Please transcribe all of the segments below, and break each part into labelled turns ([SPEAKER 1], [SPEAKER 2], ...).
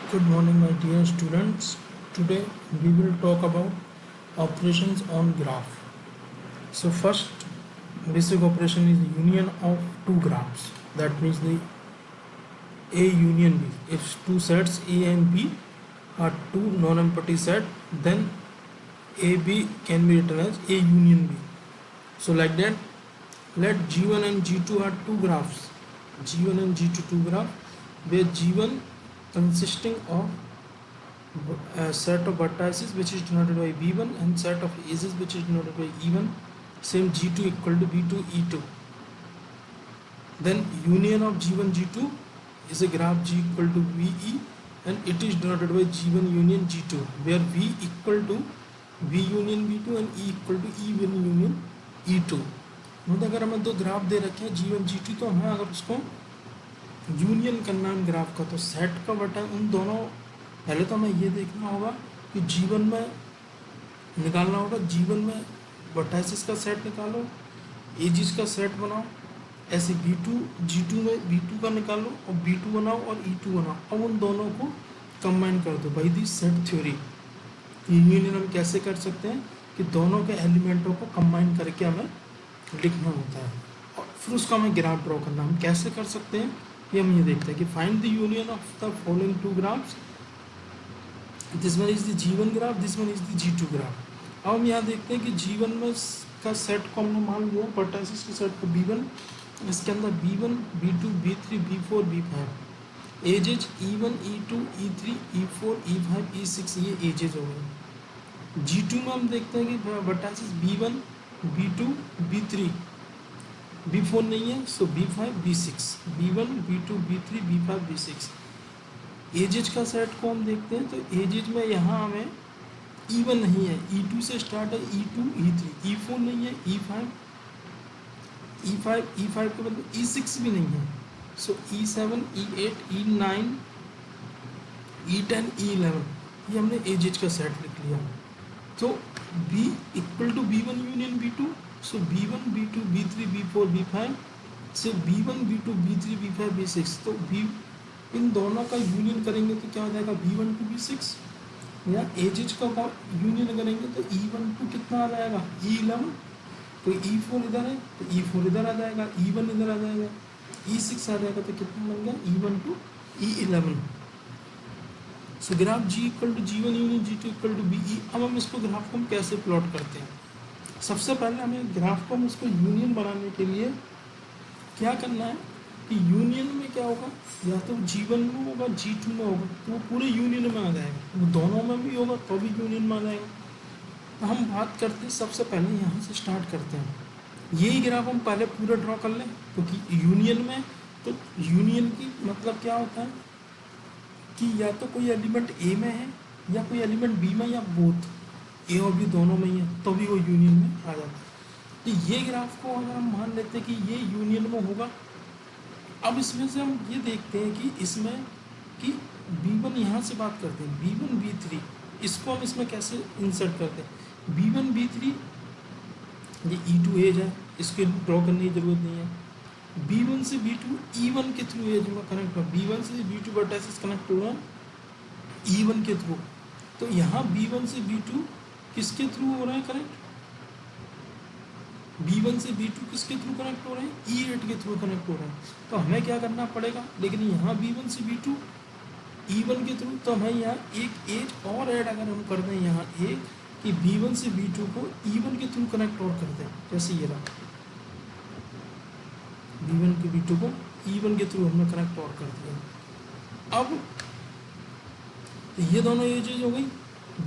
[SPEAKER 1] Good morning, my dear students. Today we will talk about operations on graph. So first basic operation is union of two graphs. That means the A union B. If two sets A and B are two non-empty set, then AB can be written as A union B. So like that, let G1 and G2 are two graphs. G1 and G2 two graph, where G1 consisting of a set of vertices which is denoted by V1 and set of edges which is denoted by E1. Same G2 equal to V2 E2. Then union of G1 G2 is a graph G equal to VE and it is denoted by G1 union G2, where V equal to V union V2 and E equal to E1 union E2. मतलब अगर हमें दो graph दे रखे हैं G1 G2, तो हमें अगर उसको यूनियन करना है ग्राफ का, तो सेट का बटा उन दोनों, पहले तो हमें ये देखना होगा कि G1 में निकालना होगा, G1 में वर्टाइसिस का सेट निकालो, एजिस का सेट बनाओ, ऐसे V2 G2 में V2 का निकालो और B2 बनाओ और E2 बनाओ। अब उन दोनों को कंबाइन कर दो by the set theory. Union हम कैसे कर सकते हैं कि दोनों के एलिमेंटों को कंबाइन करके हमें लिखना होता है और फिर उसका हमें ग्राफ ड्रॉ करना। हम कैसे कर सकते हैं ये हम ये देखते हैं कि find the union of the following two graphs. This one is the G1 graph, this one is the G2 graph. अब हम यहाँ देखते हैं कि G1 में का सेट को हमने मान लिया वर्टाइसिस के सेट को B1, इसके अंदर B1 B2 B3 B4 B5, edges E1 E2 E3 E4 E5 E6, ये एजेज हो गए। G2 में हम देखते हैं कि vertices B1 B2 B3 B4 नहीं है, सो B5 B6, B1 B2 B3 B5 B6। Edges का सेट को हम देखते हैं तो एजेज में यहाँ हमें E1 नहीं है, E2 से स्टार्ट है, E2 E3, E4 नहीं है, E5 के मतलब E6 भी नहीं है, सो E7 E8 E9 E10 E11, ये हमने एजेज का सेट लिख लिया। तो B equal to B1 union B2, so B1 B2 B3 B4 B5 से B1 B2 B3 B5 B6, तो B इन दोनों का यूनियन करेंगे तो क्या हो जाएगा B1 to B6, या एजेज का यूनियन करेंगे तो E1 to कितना आ जाएगा E11, तो E4 इधर है तो E4 इधर आ जाएगा, E1 इधर आ जाएगा, E6 आ जाएगा, तो कितना बन गया E1 to E11। So graph G equal to G1 union G2 equal to BE। अब हम इसको ग्राफ को हम कैसे प्लॉट करते हैं, सबसे पहले हमें ग्राफ को हम इसको यूनियन बनाने के लिए क्या करना है कि यूनियन में क्या होगा, या तो G1 में होगा G2 में होगा, तो वो पूरे यूनियन में आ जाएगा, वो दोनों में भी होगा तो भी यूनियन में आ जाएगा। तो हम बात करते हैं सबसे पहले यहाँ से स्टार्ट करते हैं, यही ग्राफ हम पहले पूरा ड्रॉ कर लें, क्योंकि यूनियन में तो यूनियन की मतलब क्या होता है कि या तो कोई एलिमेंट ए में है या कोई एलिमेंट बी में, या बोथ ए और बी दोनों में ही है, तो भी वो यूनियन में आ जाता है। तो ये ग्राफ को अगर हम मान लेते हैं कि ये यूनियन में होगा, अब इसमें से हम ये देखते हैं कि इसमें कि B1 यहाँ से बात करते हैं, B1 B3 इसको हम इसमें कैसे इंसर्ट करते हैं। B1 B3 ये E2 एज है, इसके ड्रॉ करने की जरूरत नहीं है। B1 से B2 E1 के थ्रू एज में कनेक्ट हो, B1 से B2 वर्टाइसिस कनेक्ट हो रहा है E1 के थ्रू, तो यहाँ B1 से B2 किसके थ्रू हो रहा है कनेक्ट, B1 से B2 किसके थ्रू कनेक्ट हो रहे हैं, E8 के थ्रू कनेक्ट हो रहे हैं। तो हमें क्या करना पड़ेगा, लेकिन यहाँ B1 से B2 E1 के थ्रू, तो हमें यहाँ एक एज और ऐड अगर हम कर दें यहाँ एक कि B1 से B2 को E1 के थ्रू कनेक्ट और कर दें, जैसे ये रहा B1 के B2 को E1 के थ्रू हमने कनेक्ट और कर दिया। अब ये दोनों एजेज हो गई,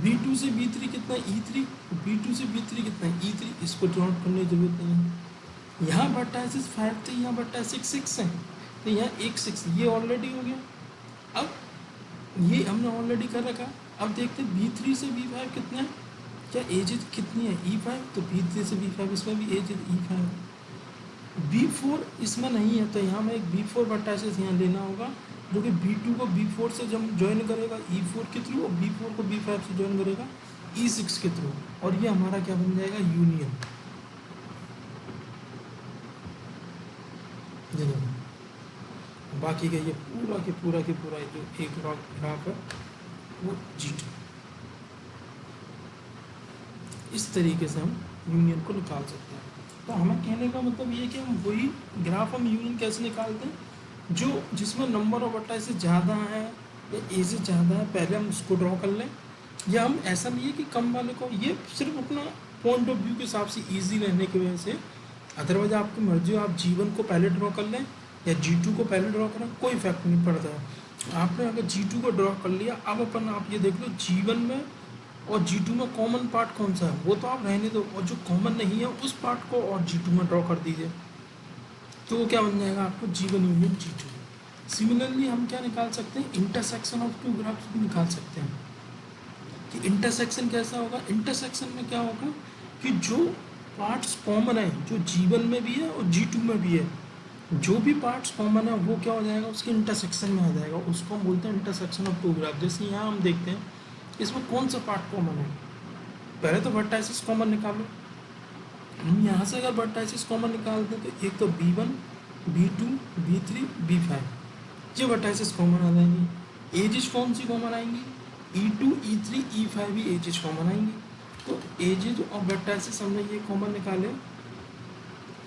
[SPEAKER 1] B2 से B3 कितना E3, B2 से B3 कितना E3, इसको नोट करने की जरूरत नहीं है। यहाँ वर्टाइसिस 5 थे, यहाँ वर्टाइसिस 6 है, तो यहाँ एक 6 ये ऑलरेडी हो गया। अब ये हमने ऑलरेडी कर रखा, अब देखते B3 से B5 कितना है, क्या एजेज कितनी है E5, तो B3 से B5 इसमें भी एजेज E5, B4 इसमें नहीं है, तो यहाँ में एक B4 वर्टाइसिस यहाँ लेना होगा, जो कि B2 को B4 से जब ज्वाइन करेगा E4 के थ्रू और B4 को B5 से ज्वाइन करेगा E6 के थ्रू, और ये हमारा क्या बन जाएगा यूनियन। बाकी का ये पूरा जो एक ग्राफ है वो G2। इस तरीके से हम यूनियन को निकाल सकते हैं। तो हमें कहने का मतलब ये कि हम वही ग्राफ हम यूनियन कैसे निकालते हैं जो जिसमें नंबर ऑफ वर्टाइसेस ज़्यादा है या एजेस ज़्यादा है, पहले हम उसको ड्रॉ कर लें। या हम ऐसा नहीं है कि कम वाले को, ये सिर्फ अपना पॉइंट ऑफ व्यू के हिसाब से ईजी रहने की वजह से, अदरवाइज आपकी मर्जी हो, आप G1 को पहले ड्रॉ कर लें या G2 को पहले ड्रॉ करें, कोई इफेक्ट नहीं पड़ता है। आपने अगर G2 को ड्रॉ कर लिया, अब अपन आप ये देख लो G1 में और G2 में कॉमन पार्ट कौन सा है वो तो आप रहने दो, और जो कॉमन नहीं है उस पार्ट को और G2 में ड्रॉ कर दीजिए, तो वो क्या बन जाएगा आपको G1 यूनियन G2। सिमिलरली हम क्या निकाल सकते हैं, इंटरसेक्शन ऑफ टू ग्राफ्स भी निकाल सकते हैं। कि इंटरसेक्शन कैसा होगा, इंटरसेक्शन में क्या होगा कि जो पार्ट्स कॉमन है, जो G1 में भी है और G2 में भी है, जो भी पार्ट्स कॉमन है वो क्या हो जाएगा, उसके इंटरसेक्शन में आ जाएगा, उसको हम बोलते हैं इंटरसेक्शन ऑफ टू ग्राफ। जैसे यहाँ हम देखते हैं इसमें कौन सा पार्ट कॉमन है, पहले तो वर्टाइसिस कॉमन निकालो। हम यहाँ से अगर वर्टाइसिस कॉमन निकालते हैं तो एक तो B1, B2, B3, B5 ये वर्टाइसिस कॉमन आ जाएंगी। एजेस कौन सी कॉमन आएंगी, E2, E3, E5 भी एजेस कॉमन आएंगी। तो एजेस और वर्टाइसिस हमने ये कॉमन निकाले,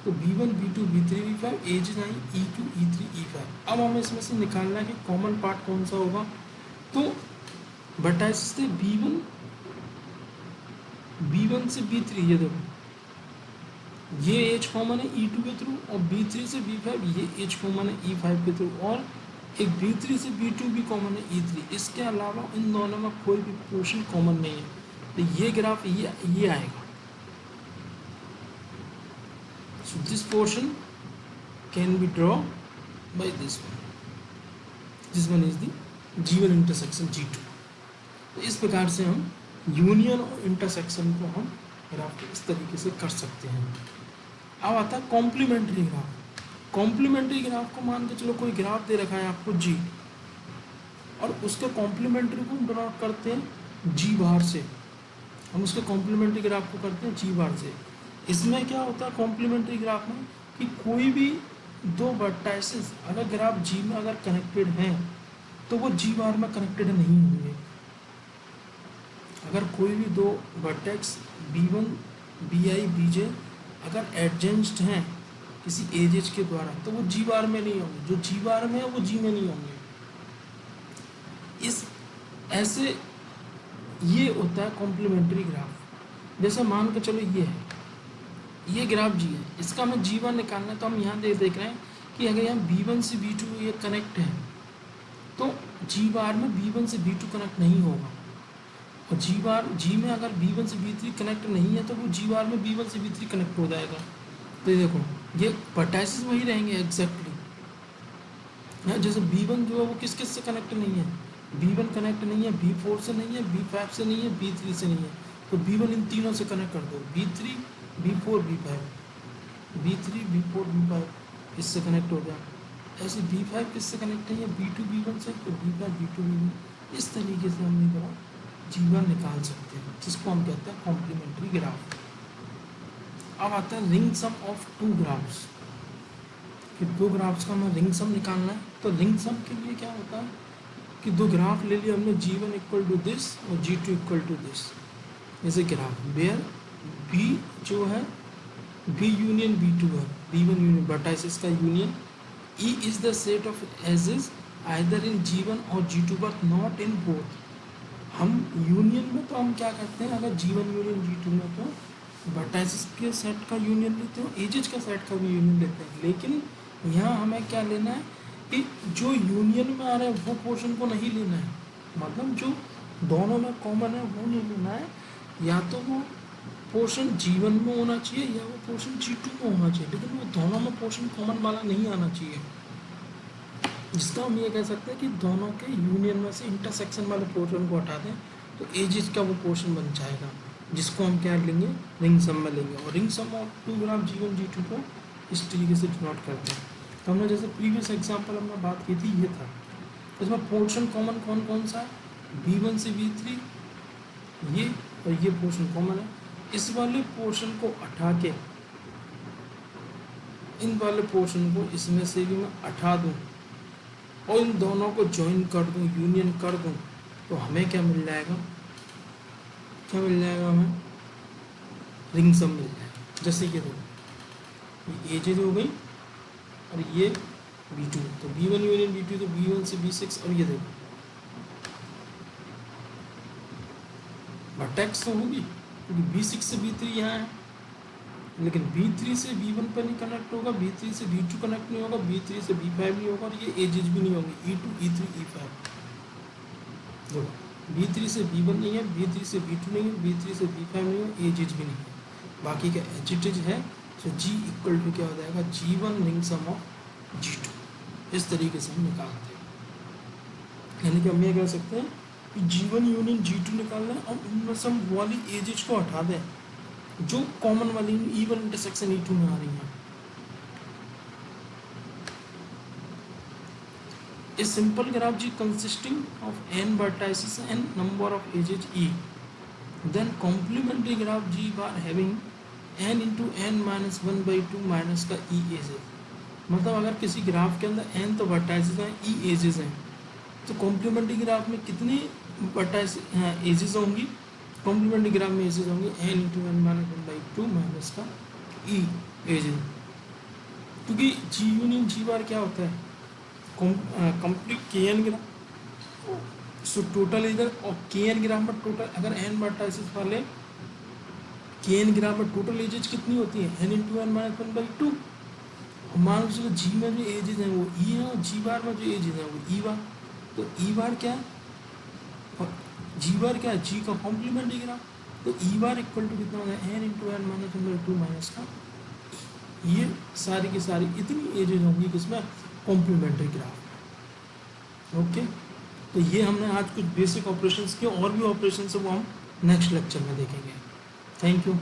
[SPEAKER 1] तो B1, B2, B3, B5 edges आई E2, E3, E5। अब हमें इसमें से निकालना है कि कॉमन पार्ट कौन सा होगा। तो वर्टाइसिस थे B1 से B3, ये देखो ये एज कॉमन है E2 के थ्रू, और B3 से B5 ये एज कॉमन है E5 के थ्रू, और एक B3 से B2 भी कॉमन है E3। इसके अलावा इन दोनों में कोई भी पोर्शन कॉमन नहीं है, तो ये ग्राफ ये आएगा। So this portion can be draw by this one is the G1 intersection G2। तो इस प्रकार से हम यूनियन और इंटरसेक्शन को हम ग्राफ को इस तरीके से कर सकते हैं। अब आता है कॉम्प्लीमेंट्री ग्राफ। कॉम्प्लीमेंट्री ग्राफ को मान के चलो कोई ग्राफ दे रखा है आपको G, और उसके कॉम्प्लीमेंट्री को हम डोनोट करते हैं G बार से। हम उसके कॉम्प्लीमेंट्री ग्राफ को करते हैं G बार से। इसमें क्या होता है कॉम्प्लीमेंट्री ग्राफ में कि कोई भी दो वर्टाइसेस अगर ग्राफ G में अगर कनेक्टेड हैं तो वो G बार में कनेक्टेड नहीं होंगे। अगर कोई भी दो वर्टेक्स B1, BI, BJ अगर एडजेंस्ड हैं किसी एजेज के द्वारा तो वो G बार में नहीं होंगे, जो G बार में है वो G में नहीं होंगे। इस ऐसे ये होता है कॉम्प्लीमेंट्री ग्राफ। जैसे मान के चलो ये है, ये ग्राफ G है, इसका हमें G1 निकालना है। तो हम यहाँ देख रहे हैं कि अगर यहाँ B1 से B2 ये कनेक्ट है तो G बार में B1 से B2 कनेक्ट नहीं होगा, और G में अगर B1 से B3 कनेक्ट नहीं है तो वो G बार में B1 से B3 कनेक्ट हो जाएगा। तो ये देखो ये वर्टाइसेस वही रहेंगे एग्जैक्टली। जैसे B1 जो है वो किस से कनेक्ट नहीं है, B1 कनेक्ट नहीं है, B4 से नहीं है, B5 से नहीं है, B3 से नहीं है, तो B1 इन तीनों से कनेक्ट कर दो, B3, B4, B5, B3, B4, B5 इससे कनेक्ट हो गया। ऐसे B5 किससे कनेक्ट है, B2, B1 से, तो B5, B2, B1। इस तरीके से हम G1 निकाल सकते हैं, जिसको हम कहते हैं कॉम्प्लीमेंट्री ग्राफ। अब आता है ring sum of two graphs, कि दो ग्राफ्स का हमें रिंग सम निकालना है। तो रिंग सम के लिए क्या होता है कि दो ग्राफ ले लिया हमने, G1 इक्वल टू दिस और G2 इक्वल टू दिस। जैसे ग्राफ वेयर B जो है B यूनियन B2 है, B1 यूनियन वर्टाइसेस का union, E is the set of edges either in G1 और G2 but not in both. हम union में तो हम क्या करते हैं, अगर G1 यूनियन G2 में तो वर्टाइसेस के सेट का यूनियन लेते हैं, एजेस का सेट का भी यूनियन लेते हैं। लेकिन यहाँ हमें क्या लेना है कि जो यूनियन में आ रहा है वो पोर्शन को नहीं लेना है, मतलब जो दोनों में कॉमन है वो नहीं लेना है। या तो वो पोर्शन G1 में होना चाहिए या वो पोर्शन G2 में होना चाहिए, लेकिन वो दोनों में पोर्शन कॉमन वाला नहीं आना चाहिए। जिसका हम ये कह सकते हैं कि दोनों के यूनियन में से इंटरसेक्शन वाले पोर्शन को हटा दें तो एजेस का वो पोर्शन बन जाएगा, जिसको हम क्या लेंगे, रिंग सम में लेंगे। और ring sum of two graph G1, G2 को इस तरीके से डिनोट करते हैं। तो हमने जैसे प्रीवियस एग्जाम्पल हमने बात की थी, ये था इसमें पोर्शन कॉमन कौन कौन सा है, B1 से B3 ये, और ये पोर्शन कॉमन है। इस वाले पोर्शन को हटा के इन वाले पोर्शन को इसमें से भी मैं हटा दूँ और इन दोनों को ज्वाइन कर दूं, यूनियन कर दूं, तो हमें क्या मिल जाएगा, क्या मिल जाएगा हमें, रिंग सम मिल जाएगा। जैसे कि देखो ये एजेज हो गई और ये B2, तो B1 यूनियन B2, तो B1 से B6, और ये देखो वर्टेक्स तो होगी क्योंकि B6 से B3 यहाँ है, लेकिन B3 से B1 पर नहीं कनेक्ट होगा, B3 से B2 कनेक्ट नहीं होगा, B3 से B5 नहीं होगा, और ये एजेज भी नहीं होंगी E2 E3 E5। देखो B3 से B1 नहीं है, B3 से B2 नहीं है, B3 से B5 नहीं है, एजेज भी नहीं है, बाकी का एजेज है। तो G इक्वल टू क्या हो जाएगा, G1 ring sum of G2। इस तरीके से हम निकालते हैं, यानी कि हम ये कह सकते हैं कि G1 यूनियन G2 निकालना है और उनमें से हम वाली एजेज को हटा दें जो कॉमन वाली E1 इंटरसेक्शन E2 में आ रही है। A simple graph G consisting of n vertices and number of edges E, then complementary graph G bar having n into n minus 1 by 2 minus का E edges। मतलब अगर किसी graph के अंदर n तो वर्टाइसेस हैं, E edges हैं, तो कॉम्प्लीमेंट्री ग्राफ में कितनी वर्टाइस एजेस होंगी, कॉम्प्लीमेंट्री ग्राफ में एजेस होंगी n into n minus 1 by 2 minus का E एजेस। क्योंकि G यूनियन G बार क्या होता है, कंप्लीट के एन ग्राफ, सो टोटल इधर, और के एन ग्राफ में टोटल अगर n वर्टाइसेस वाले के एन ग्राफ में टोटल एजेज कितनी होती है, n into n minus 1 by 2। मान लो चलो G में जो एजेज हैं वो E है और G बार में जो एजेज हैं वो E बार, तो E बार क्या है और G बार क्या है, G का कॉम्प्लीमेंट्री ग्राफ, तो E बार इक्वल टू कितना होगा, n into n minus 1 by 2 minus का, ये सारी की सारी इतनी एजेज होंगी किसमें, कॉम्प्लीमेंट्री ग्राफ। ओके, तो ये हमने आज कुछ बेसिक ऑपरेशंस किए, और भी ऑपरेशंस है वो हम नेक्स्ट लेक्चर में देखेंगे। Thank you.